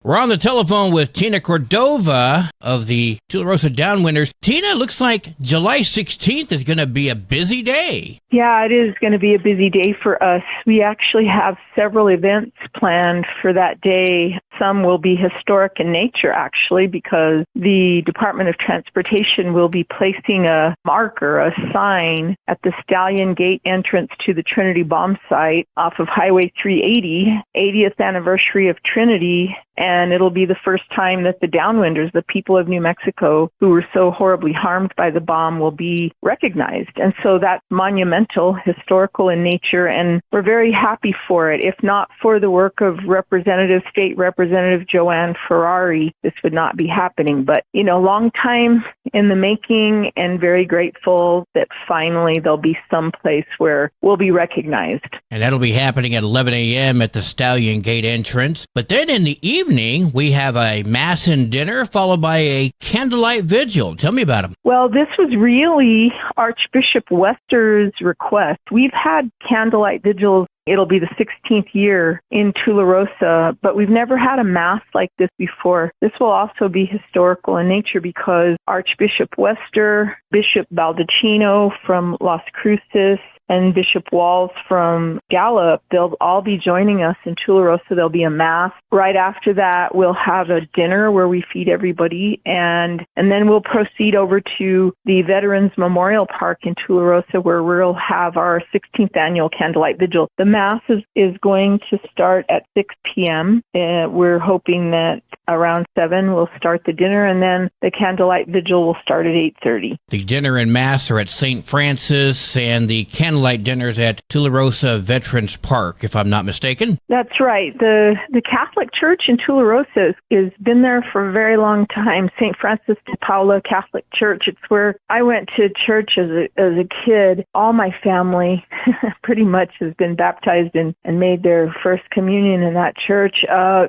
We're on the telephone with Tina Cordova of the Tularosa Downwinders. Tina, looks like July 16th is going to be a busy day. Yeah, it is going to be a busy day for us. We actually have several events planned for that day. Some will be historic in nature, actually, because the Department of Transportation will be placing a marker, a sign, at the Stallion Gate entrance to the Trinity bomb site off of Highway 380, 80th anniversary of Trinity. And it'll be the first time that the Downwinders, the people of New Mexico who were so horribly harmed by the bomb, will be recognized. And so that's monumental, historical in nature, and we're very happy for it. If not for the work of State Representative Joanne Ferrari, this would not be happening. But, long time in the making, and very grateful that finally there'll be some place where we'll be recognized. And that'll be happening at 11 a.m. at the Stallion Gate entrance. But then in the evening, we have a mass and dinner followed by a candlelight vigil. Tell me about them. Well, this was really Archbishop Wester's request. We've had candlelight vigils. It'll be the 16th year in Tularosa, but we've never had a mass like this before. This will also be historical in nature because Archbishop Wester, Bishop Baldacchino from Las Cruces, and Bishop Walls from Gallup, they'll all be joining us in Tularosa. There'll be a mass. Right after that, we'll have a dinner where we feed everybody, and then we'll proceed over to the Veterans Memorial Park in Tularosa, where we'll have our 16th annual Candlelight Vigil. The mass is going to start at 6 p.m. We're hoping that around 7 we'll start the dinner, and then the Candlelight Vigil will start at 8:30. The dinner and mass are at St. Francis, and the candlelight dinners at Tularosa Veterans Park, if I'm not mistaken. That's right. The Catholic Church in Tularosa has been there for a very long time. St. Francis de Paula Catholic Church. It's where I went to church as a kid. All my family pretty much has been baptized and made their first communion in that church.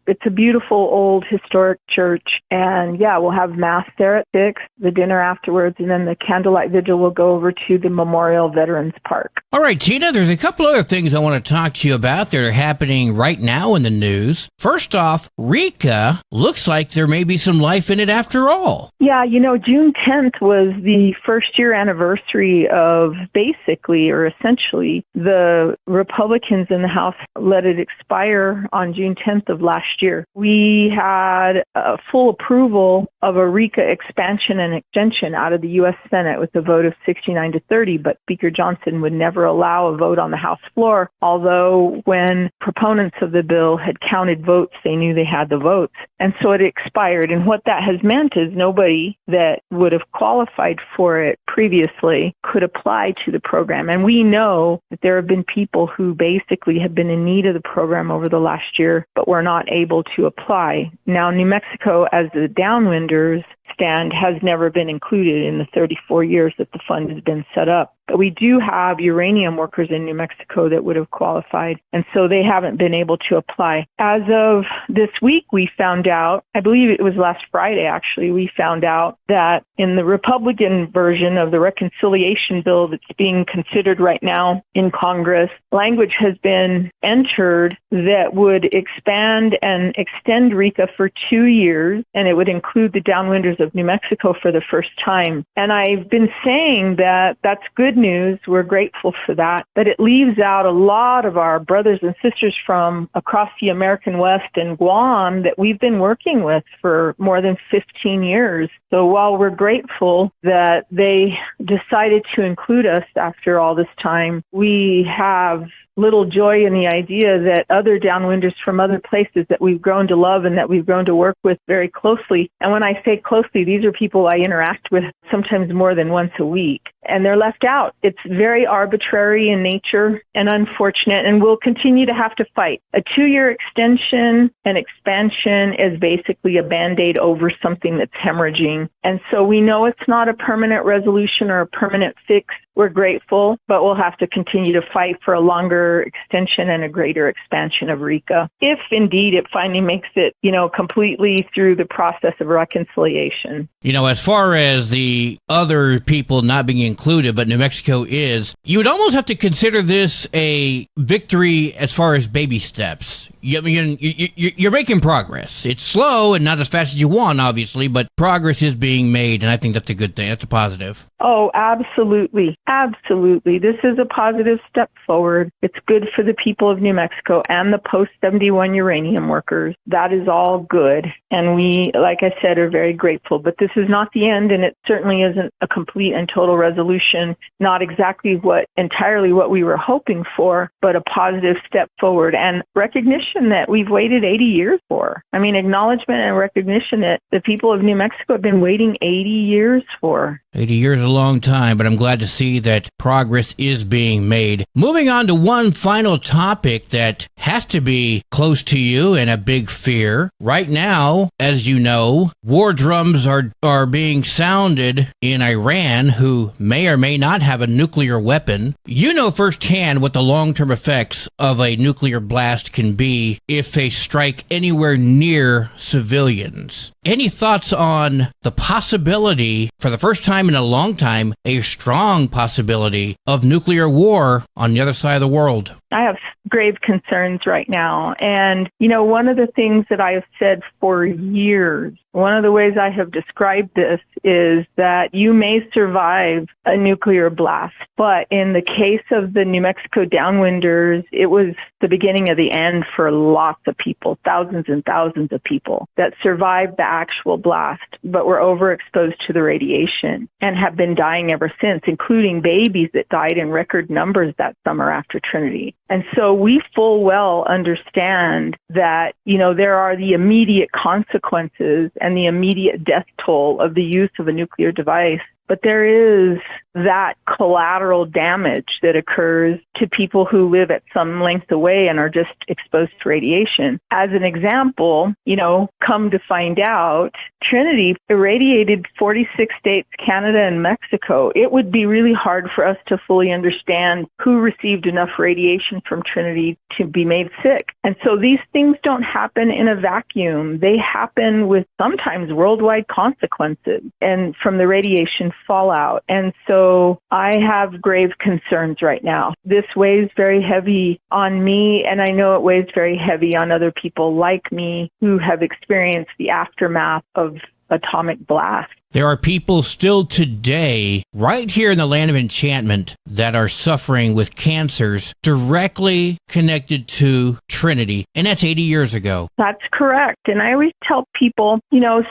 It's a beautiful old historic church, and we'll have mass there at 6, the dinner afterwards, and then the candlelight vigil will go over to the Memorial Veterans Park. All right, Tina, there's a couple other things I want to talk to you about that are happening right now in the news. First off, Rika looks like there may be some life in it after all. Yeah, June 10th was the first-year anniversary of basically, or essentially, the Republicans in the House let it expire on June 10th of last year. We had full approval of a Rika expansion and extension out of the U.S. Senate with a vote of 69 to 30, but Speaker Johnson would never allow a vote on the House floor, although when proponents of the bill had counted votes, they knew they had the votes. And so it expired. And what that has meant is nobody that would have qualified for it previously could apply to the program. And we know that there have been people who basically have been in need of the program over the last year, but were not able to apply. Now, New Mexico, as the Downwinders stand, has never been included in the 34 years that the fund has been set up. But we do have uranium workers in New Mexico that would have qualified, and so they haven't been able to apply. As of this week, we found out, I believe it was last Friday actually, we found out that in the Republican version of the reconciliation bill that's being considered right now in Congress, language has been entered that would expand and extend Rika for 2 years, and it would include the Downwinders of New Mexico for the first time. And I've been saying that that's good news. We're grateful for that. But it leaves out a lot of our brothers and sisters from across the American West and Guam that we've been working with for more than 15 years. So while we're grateful that they decided to include us after all this time, we have little joy in the idea that other Downwinders from other places that we've grown to love and that we've grown to work with very closely. And when I say closely, these are people I interact with sometimes more than once a week. And they're left out. It's very arbitrary in nature and unfortunate, and we'll continue to have to fight. A 2-year extension and expansion is basically a Band-Aid over something that's hemorrhaging. And so we know it's not a permanent resolution or a permanent fix. We're grateful, but we'll have to continue to fight for a longer extension and a greater expansion of Rika, if indeed it finally makes it, completely through the process of reconciliation. As far as the other people not being included, but New Mexico is, you would almost have to consider this a victory as far as baby steps. You're making progress. It's slow and not as fast as you want, obviously, but progress is being made, and I think that's a good thing. That's a positive. Oh, absolutely. Absolutely. This is a positive step forward. It's good for the people of New Mexico and the post-71 uranium workers. That is all good. And we, like I said, are very grateful. But this is not the end, and it certainly isn't a complete and total resolution, not exactly entirely what we were hoping for, but a positive step forward and recognition that we've waited 80 years for. I mean, acknowledgement and recognition that the people of New Mexico have been waiting 80 years for. 80 years is a long time, but I'm glad to see that progress is being made. Moving on to one final topic that has to be close to you and a big fear. Right now, as you know, war drums are being sounded in Iran, who may or may not have a nuclear weapon. You know firsthand what the long-term effects of a nuclear blast can be if they strike anywhere near civilians. Any thoughts on the possibility, for the first time in a long time, a strong possibility of nuclear war on the other side of the world? I have grave concerns right now. And, one of the things that I have said for years, one of the ways I have described this is that you may survive a nuclear blast, but in the case of the New Mexico downwinders, it was the beginning of the end for lots of people, thousands and thousands of people that survived the actual blast, but were overexposed to the radiation and have been dying ever since, including babies that died in record numbers that summer after Trinity. And so we full well understand that, there are the immediate consequences and the immediate death toll of the use of a nuclear device. But there is that collateral damage that occurs to people who live at some length away and are just exposed to radiation. As an example, come to find out, Trinity irradiated 46 states, Canada, and Mexico. It would be really hard for us to fully understand who received enough radiation from Trinity to be made sick. And so these things don't happen in a vacuum. They happen with sometimes worldwide consequences and from the radiation fallout. And so I have grave concerns right now. This weighs very heavy on me, and I know it weighs very heavy on other people like me who have experienced the aftermath of atomic blast. There are people still today, right here in the land of enchantment, that are suffering with cancers directly connected to Trinity. And that's 80 years ago. That's correct. And I always tell people,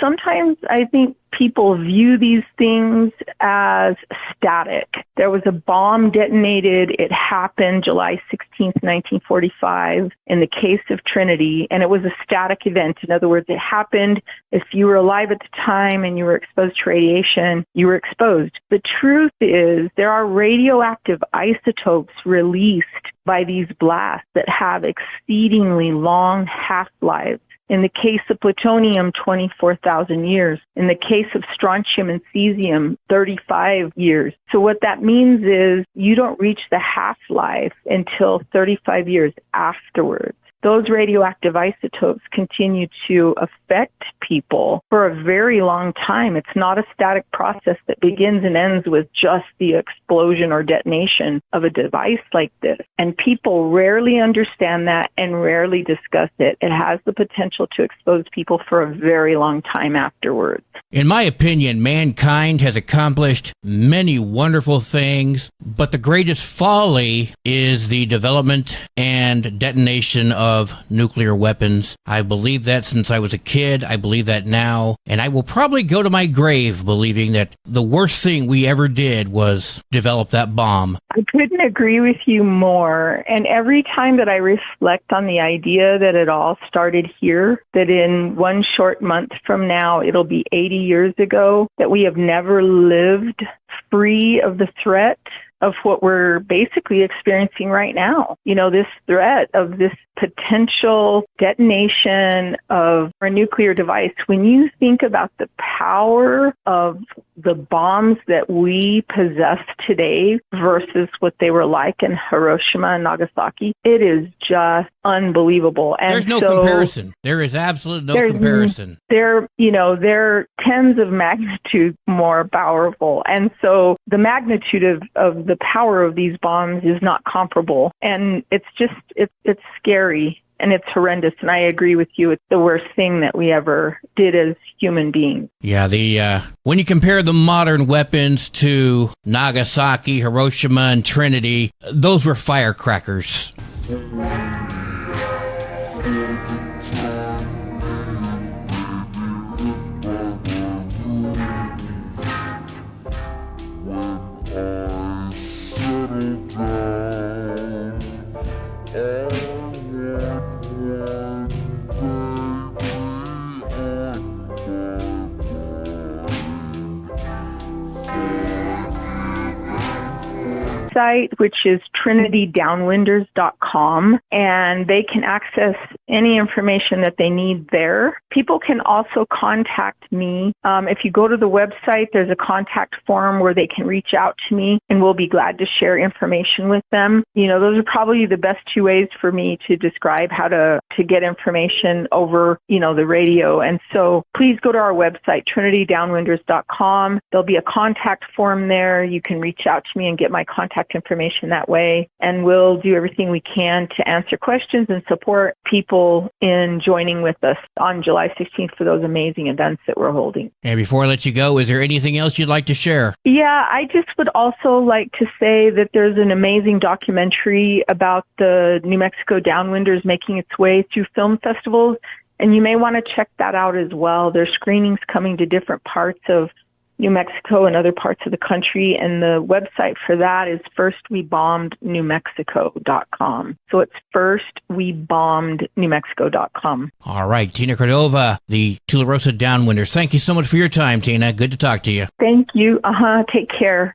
sometimes I think people view these things as static. There was a bomb detonated. It happened July 16th, 1945, in the case of Trinity, and it was a static event. In other words, it happened. If you were alive at the time and you were exposed to radiation, you were exposed. The truth is there are radioactive isotopes released by these blasts that have exceedingly long half-lives. In the case of plutonium, 24,000 years. In the case of strontium and cesium, 35 years. So what that means is you don't reach the half-life until 35 years afterwards. Those radioactive isotopes continue to affect people for a very long time. It's not a static process that begins and ends with just the explosion or detonation of a device like this. And people rarely understand that and rarely discuss it. It has the potential to expose people for a very long time afterwards. In my opinion, mankind has accomplished many wonderful things, but the greatest folly is the development and detonation of nuclear weapons. I believe that since I was a kid. I believe that now. And I will probably go to my grave believing that the worst thing we ever did was develop that bomb. I couldn't agree with you more. And every time that I reflect on the idea that it all started here, that in one short month from now, it'll be 80 years ago, that we have never lived free of the threat of what we're basically experiencing right now. This threat of this potential detonation of a nuclear device. When you think about the power of the bombs that we possess today versus what they were like in Hiroshima and Nagasaki, it is just unbelievable. And there's no comparison. There is absolutely no comparison. They're tens of magnitude more powerful. And so the magnitude of the power of these bombs is not comparable. And it's scary. and it's horrendous. And I agree with you. It's the worst thing that we ever did as human beings. Yeah, when you compare the modern weapons to Nagasaki, Hiroshima, and Trinity, those were firecrackers. Site, which is trinitydownwinders.com, and they can access any information that they need there. People can also contact me. If you go to the website, there's a contact form where they can reach out to me, and we'll be glad to share information with them. Those are probably the best two ways for me to describe how to get information over, the radio. And so please go to our website, trinitydownwinders.com. There'll be a contact form there. You can reach out to me and get my contact information that way, and we'll do everything we can to answer questions and support people in joining with us on July 16th for those amazing events that we're holding. And before I let you go, is there anything else you'd like to share? Yeah, I just would also like to say that there's an amazing documentary about the New Mexico Downwinders making its way through film festivals, and you may want to check that out as well. There's screenings coming to different parts of New Mexico and other parts of the country, and the website for that is firstwebombednewmexico.com. So it's firstwebombednewmexico.com. All right, Tina Cordova, the Tularosa Downwinders. Thank you so much for your time, Tina. Good to talk to you. Thank you. Take care.